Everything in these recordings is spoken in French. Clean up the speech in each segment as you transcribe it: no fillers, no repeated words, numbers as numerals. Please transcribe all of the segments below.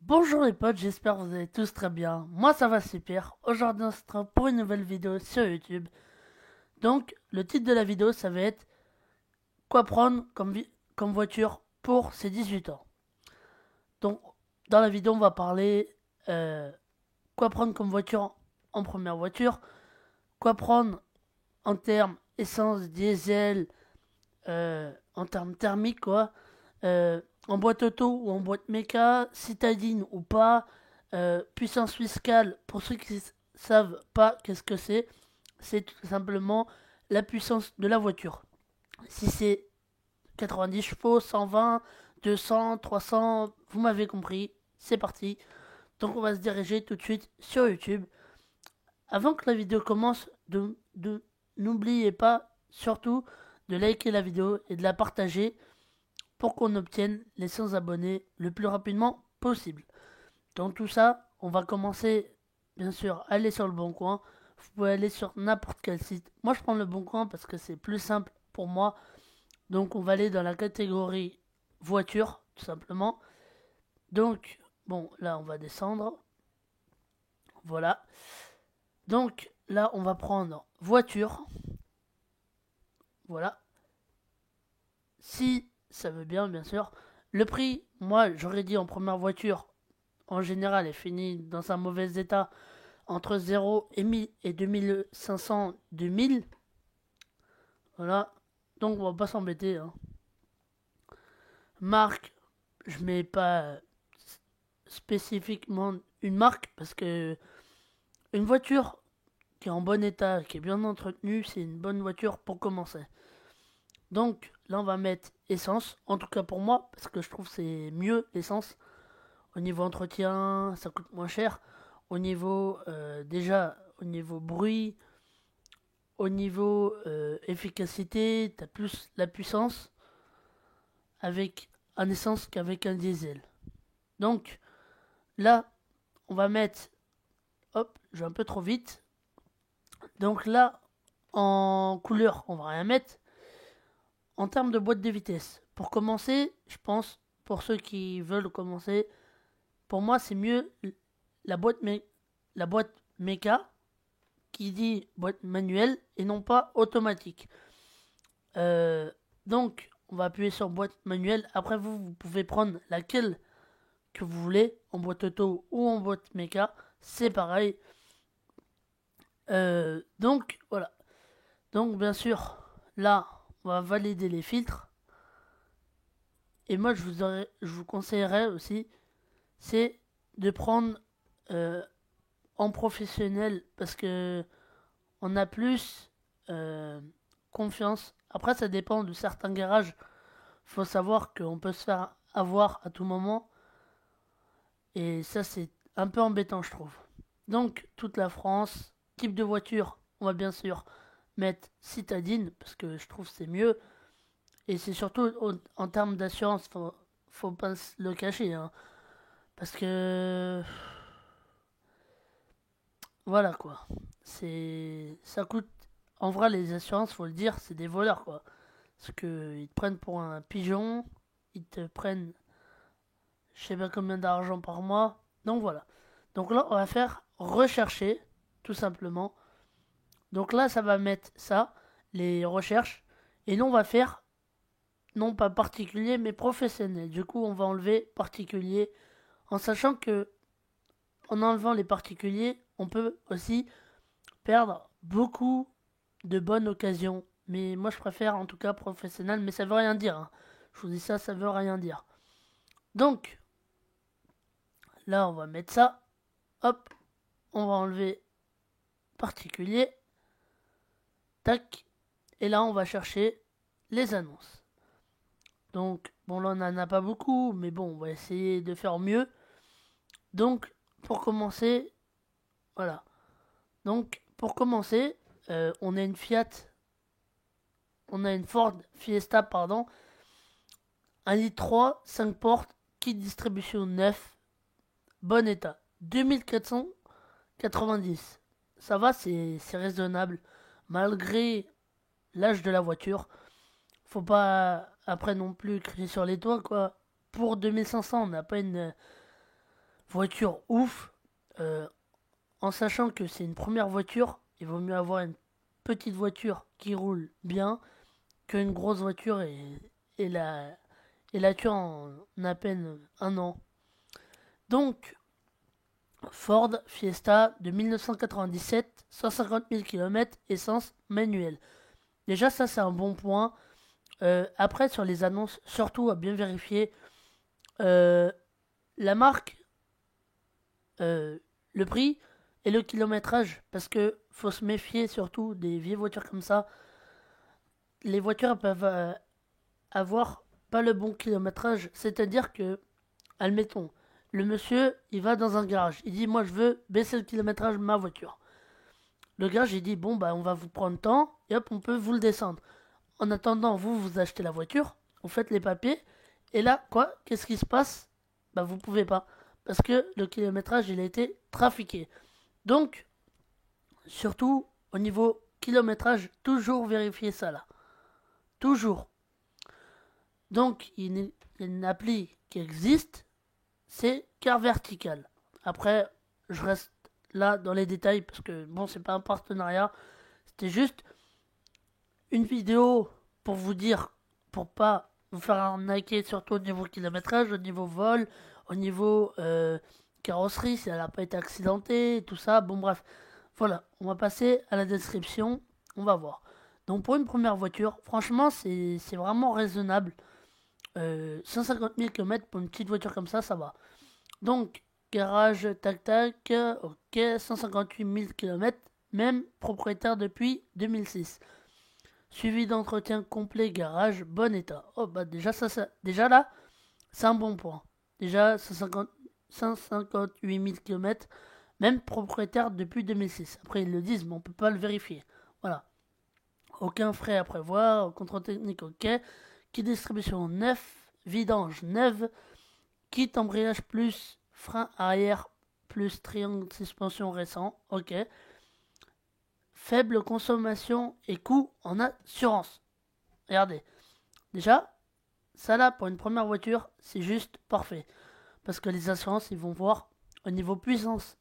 Bonjour les potes, j'espère que vous allez tous très bien. Moi ça va super. Aujourd'hui on se retrouve pour une nouvelle vidéo sur YouTube. Donc le titre de la vidéo ça va être quoi prendre comme voiture pour ses 18 ans. Donc dans la vidéo on va parler quoi prendre comme voiture en première voiture, quoi prendre en termes essence, diesel, en termes thermiques quoi, euh, en boîte auto ou en boîte méca, citadine ou pas, puissance fiscale, pour ceux qui savent pas qu'est-ce que c'est tout simplement la puissance de la voiture. Si c'est 90 chevaux, 120, 200, 300, vous m'avez compris, c'est parti. Donc on va se diriger tout de suite sur YouTube. Avant que la vidéo commence, n'oubliez pas surtout de liker la vidéo et de la partager pour qu'on obtienne les 100 abonnés le plus rapidement possible. Dans tout ça, on va commencer, bien sûr, à aller sur le Bon Coin. Vous pouvez aller sur n'importe quel site. Moi, je prends le Bon Coin parce que c'est plus simple pour moi. Donc, on va aller dans la catégorie voiture, tout simplement. Donc, bon, là, on va descendre. Voilà. Donc, là, on va prendre voiture. Voilà. Si ça veut bien, bien sûr. Le prix, moi, j'aurais dit en première voiture, en général, est fini dans un mauvais état entre 0 et 1000 et 2500, 2000. Voilà. Donc on va pas s'embêter, hein. Marque, je mets pas spécifiquement une marque parce que une voiture qui est en bon état, qui est bien entretenue, c'est une bonne voiture pour commencer. Donc là on va mettre essence, en tout cas pour moi, parce que je trouve que c'est mieux l'essence. Au niveau entretien, ça coûte moins cher. Au niveau déjà, au niveau bruit, au niveau efficacité, tu as plus la puissance avec un essence qu'avec un diesel. Donc là, on va mettre... Hop, je vais un peu trop vite. Donc là, en couleur, on va rien mettre. En termes de boîte de vitesse, pour commencer, je pense, pour ceux qui veulent commencer, pour moi, c'est mieux la boîte, la boîte méca qui dit boîte manuelle et non pas automatique. Euh, donc, on va appuyer sur boîte manuelle. Après, vous pouvez prendre laquelle que vous voulez, en boîte auto ou en boîte méca. C'est pareil. Donc, voilà. Donc, bien sûr, là, on va valider les filtres. Et moi, je vous conseillerais aussi, c'est de prendre en professionnel parce que on a plus confiance. Après, ça dépend de certains garages. Faut savoir qu'on peut se faire avoir à tout moment. Et ça, c'est un peu embêtant, je trouve. Donc, toute la France, type de voiture, on va bien sûr mettre citadine, parce que je trouve que c'est mieux. Et c'est surtout en termes d'assurance, faut pas se le cacher, hein. Parce que, voilà quoi. Ça coûte. En vrai, les assurances, faut le dire, c'est des voleurs quoi. Parce que ils te prennent pour un pigeon, ils te prennent je sais pas combien d'argent par mois. Donc voilà. Donc là, on va faire rechercher, tout simplement. Donc là, ça va mettre ça, les recherches. Et nous, on va faire, non pas particulier, mais professionnel. Du coup, on va enlever particulier, en sachant que, en enlevant les particuliers, on peut aussi perdre beaucoup de bonnes occasions. Mais moi, je préfère en tout cas professionnel, mais ça veut rien dire, hein. Je vous dis ça, ça veut rien dire. Donc, là, on va mettre ça. Hop, on va enlever particulier. Tac. Et là, on va chercher les annonces. Donc, bon, là, on n'en a pas beaucoup, mais bon, on va essayer de faire mieux. Donc, pour commencer, voilà. Donc, pour commencer, on a une on a une Ford Fiesta, pardon, 1,3 litre, 5 portes, kit distribution 9, bon état, 2490. Ça va, c'est raisonnable, malgré l'âge de la voiture. Faut pas après non plus crier sur les toits quoi. Pour 2500, on n'a pas voiture ouf. En sachant que c'est une première voiture, il vaut mieux avoir une petite voiture qui roule bien qu'une grosse voiture et la tue en à peine un an. Donc, Ford Fiesta de 1997, 150 000 km, essence manuelle. Déjà, ça, c'est un bon point. Après, sur les annonces, surtout à bien vérifier, euh, la marque, le prix et le kilométrage, parce que faut se méfier surtout des vieilles voitures comme ça. Les voitures peuvent avoir pas le bon kilométrage, c'est-à-dire que, admettons, le monsieur, il va dans un garage, il dit moi je veux baisser le kilométrage de ma voiture. Le garage il dit bon bah on va vous prendre temps et hop on peut vous le descendre. En attendant vous achetez la voiture, vous faites les papiers et là quoi, qu'est-ce qui se passe? Bah vous pouvez pas parce que le kilométrage il a été trafiqué. Donc surtout au niveau kilométrage, toujours vérifier ça là. Toujours. Donc, il y a une appli qui existe, c'est Car Vertical. Après, je reste là dans les détails parce que bon, c'est pas un partenariat. C'était juste une vidéo pour vous dire, pour pas vous faire arnaquer, surtout au niveau kilométrage, au niveau vol, au niveau carrosserie, si elle n'a pas été accidentée, tout ça. Bon, bref. Voilà, on va passer à la description. On va voir. Donc, pour une première voiture, franchement, c'est vraiment raisonnable. 150 000 km pour une petite voiture comme ça va. Donc, garage, tac tac, ok, 158 000 km, même propriétaire depuis 2006. Suivi d'entretien complet, garage, bon état. Oh, bah déjà, déjà là, c'est un bon point. Déjà, 158 000 km, même propriétaire depuis 2006. Après, ils le disent, mais on peut pas le vérifier. Voilà. Aucun frais à prévoir, contrôle technique, ok. Kit distribution 9, vidange 9, kit embrayage plus frein arrière plus triangle de suspension récent, ok. Faible consommation et coût en assurance. Regardez, déjà, ça là pour une première voiture, c'est juste parfait. Parce que les assurances, ils vont voir au niveau puissance,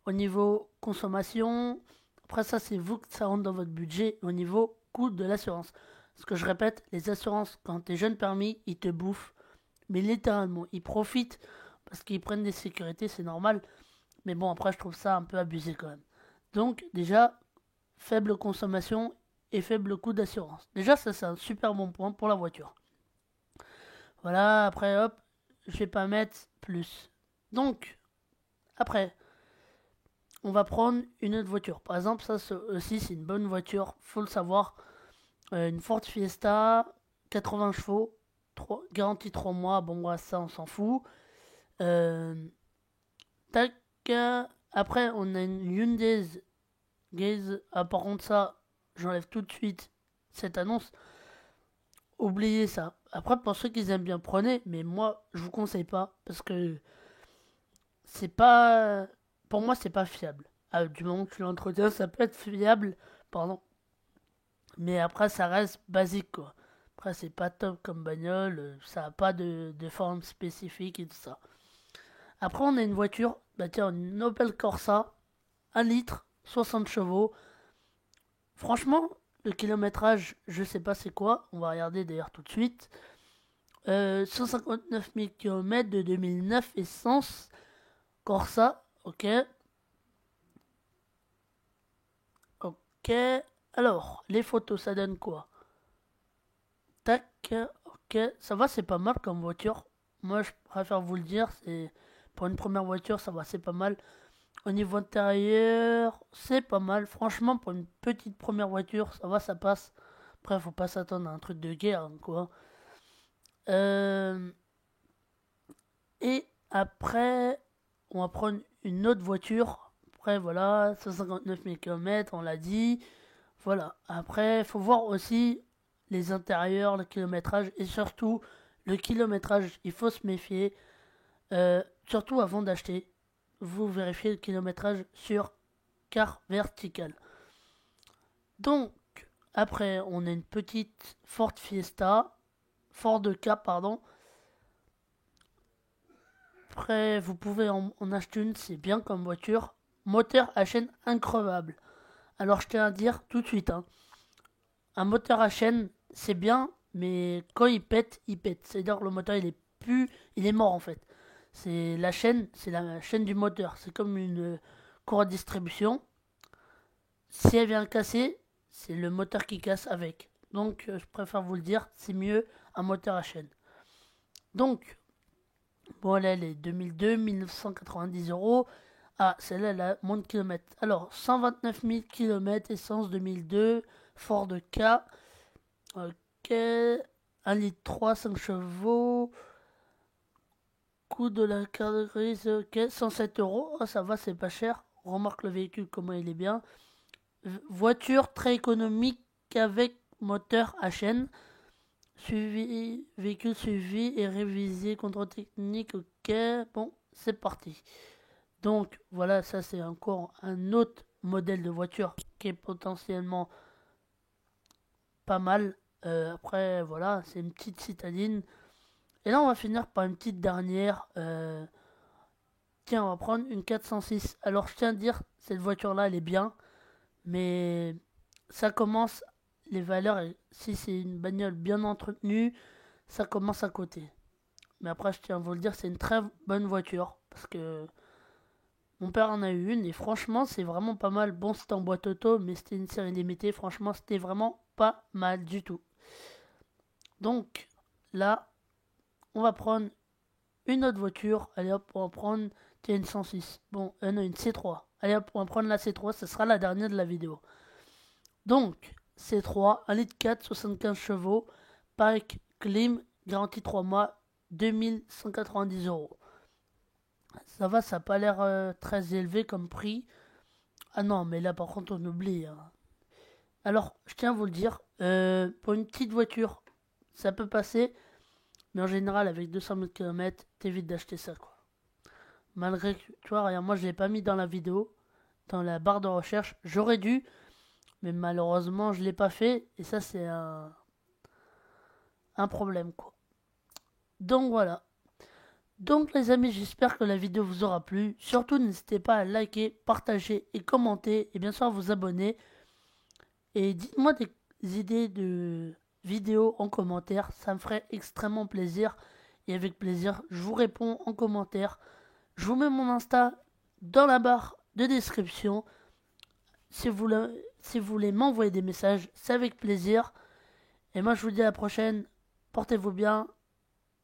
au niveau consommation. Après ça, c'est vous que ça rentre dans votre budget au niveau coût de l'assurance. Ce que je répète, les assurances, quand t'es jeune permis, ils te bouffent. Mais littéralement, ils profitent parce qu'ils prennent des sécurités, c'est normal. Mais bon, après, je trouve ça un peu abusé quand même. Donc, déjà, faible consommation et faible coût d'assurance. Déjà, ça, c'est un super bon point pour la voiture. Voilà, après, hop, je vais pas mettre plus. Donc, après, on va prendre une autre voiture. Par exemple, ça aussi, c'est une bonne voiture, faut le savoir. Une Ford Fiesta, 80 chevaux, garantie 3 mois. Bon, moi, ça, on s'en fout. Euh, tac. Après, on a une Hyundai Gaze. Ah, par contre, ça, j'enlève tout de suite cette annonce. Oubliez ça. Après, pour ceux qui aiment bien, prenez. Mais moi, je vous conseille pas. Parce que c'est pas. Pour moi, c'est pas fiable. Ah, du moment que tu l'entretiens, ça peut être fiable. Pardon. Mais après, ça reste basique, quoi. Après, c'est pas top comme bagnole. Ça a pas de forme spécifique et tout ça. Après, on a une voiture. Bah, tiens, une Opel Corsa. 1 litre, 60 chevaux. Franchement, le kilométrage, je sais pas c'est quoi. On va regarder d'ailleurs tout de suite. 159 000 km de 2009, essence. Corsa, ok. Ok. Alors, les photos, ça donne quoi? Tac, ok. Ça va, c'est pas mal comme voiture. Moi, je préfère vous le dire. C'est pour une première voiture, ça va, c'est pas mal. Au niveau intérieur, c'est pas mal. Franchement, pour une petite première voiture, ça va, ça passe. Après, faut pas s'attendre à un truc de guerre, hein, quoi. Euh, Et après, on va prendre une autre voiture. Après, voilà, 159 000 km, on l'a dit. Voilà. Après, faut voir aussi les intérieurs, le kilométrage et surtout le kilométrage. Il faut se méfier. Surtout avant d'acheter, vous vérifiez le kilométrage sur Car Vertical. Donc, après, on a une petite Ford Fiesta. Ford Ka, pardon. Après, vous pouvez en acheter une, c'est bien comme voiture. Moteur à chaîne increvable. Alors je tiens à dire tout de suite, hein, un moteur à chaîne, c'est bien, mais quand il pète, il pète. C'est-à-dire que le moteur, il est mort en fait. C'est la chaîne du moteur. C'est comme une courroie de distribution. Si elle vient casser, c'est le moteur qui casse avec. Donc, je préfère vous le dire, c'est mieux un moteur à chaîne. Donc, bon, là, elle est 2002, 1990 euros. Ah, celle-là, elle a moins de kilomètres. Alors, 129 000 km, essence 2002, Ford K. Ok. 1 litre 3, 5 chevaux. Coût de la carte grise, ok. 107 euros. Oh, ça va, c'est pas cher. Remarque le véhicule, comment il est bien. Voiture très économique avec moteur à chaîne. Véhicule suivi et révisé, contrôle technique, ok. Bon, c'est parti. Donc voilà, ça c'est encore un autre modèle de voiture qui est potentiellement pas mal. Après, voilà, c'est une petite citadine. Et là, on va finir par une petite dernière. Tiens, on va prendre une 406. Alors, je tiens à dire, cette voiture-là, elle est bien. Mais ça commence, les valeurs, si c'est une bagnole bien entretenue, ça commence à côté. Mais après, je tiens à vous le dire, c'est une très bonne voiture. Parce que mon père en a eu une et franchement, c'est vraiment pas mal. Bon, c'était en boîte auto, mais c'était une série limitée. Franchement, c'était vraiment pas mal du tout. Donc, là, on va prendre une autre voiture. Allez hop, on va prendre tiens, une 106. Bon, non, une C3. Allez hop, on va prendre la C3. Ce sera la dernière de la vidéo. Donc, C3, 1 litre 4, 75 chevaux, pack, clim, garantie 3 mois, 2190 euros. Ça va, ça n'a pas l'air très élevé comme prix. Ah non, mais là par contre on oublie, hein. Alors, je tiens à vous le dire, pour une petite voiture, ça peut passer, mais en général avec 200 000 km, t'évites d'acheter ça, quoi. Malgré que, tu vois, regarde, moi je l'ai pas mis dans la vidéo, dans la barre de recherche. J'aurais dû, mais malheureusement je l'ai pas fait, et ça c'est un problème, quoi. Donc voilà. Donc les amis, j'espère que la vidéo vous aura plu. Surtout n'hésitez pas à liker, partager et commenter, et bien sûr à vous abonner. Et dites-moi des idées de vidéos en commentaire, ça me ferait extrêmement plaisir. Et avec plaisir, je vous réponds en commentaire. Je vous mets mon Insta dans la barre de description. Si vous voulez m'envoyer des messages, c'est avec plaisir. Et moi je vous dis à la prochaine. Portez-vous bien.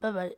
Bye bye.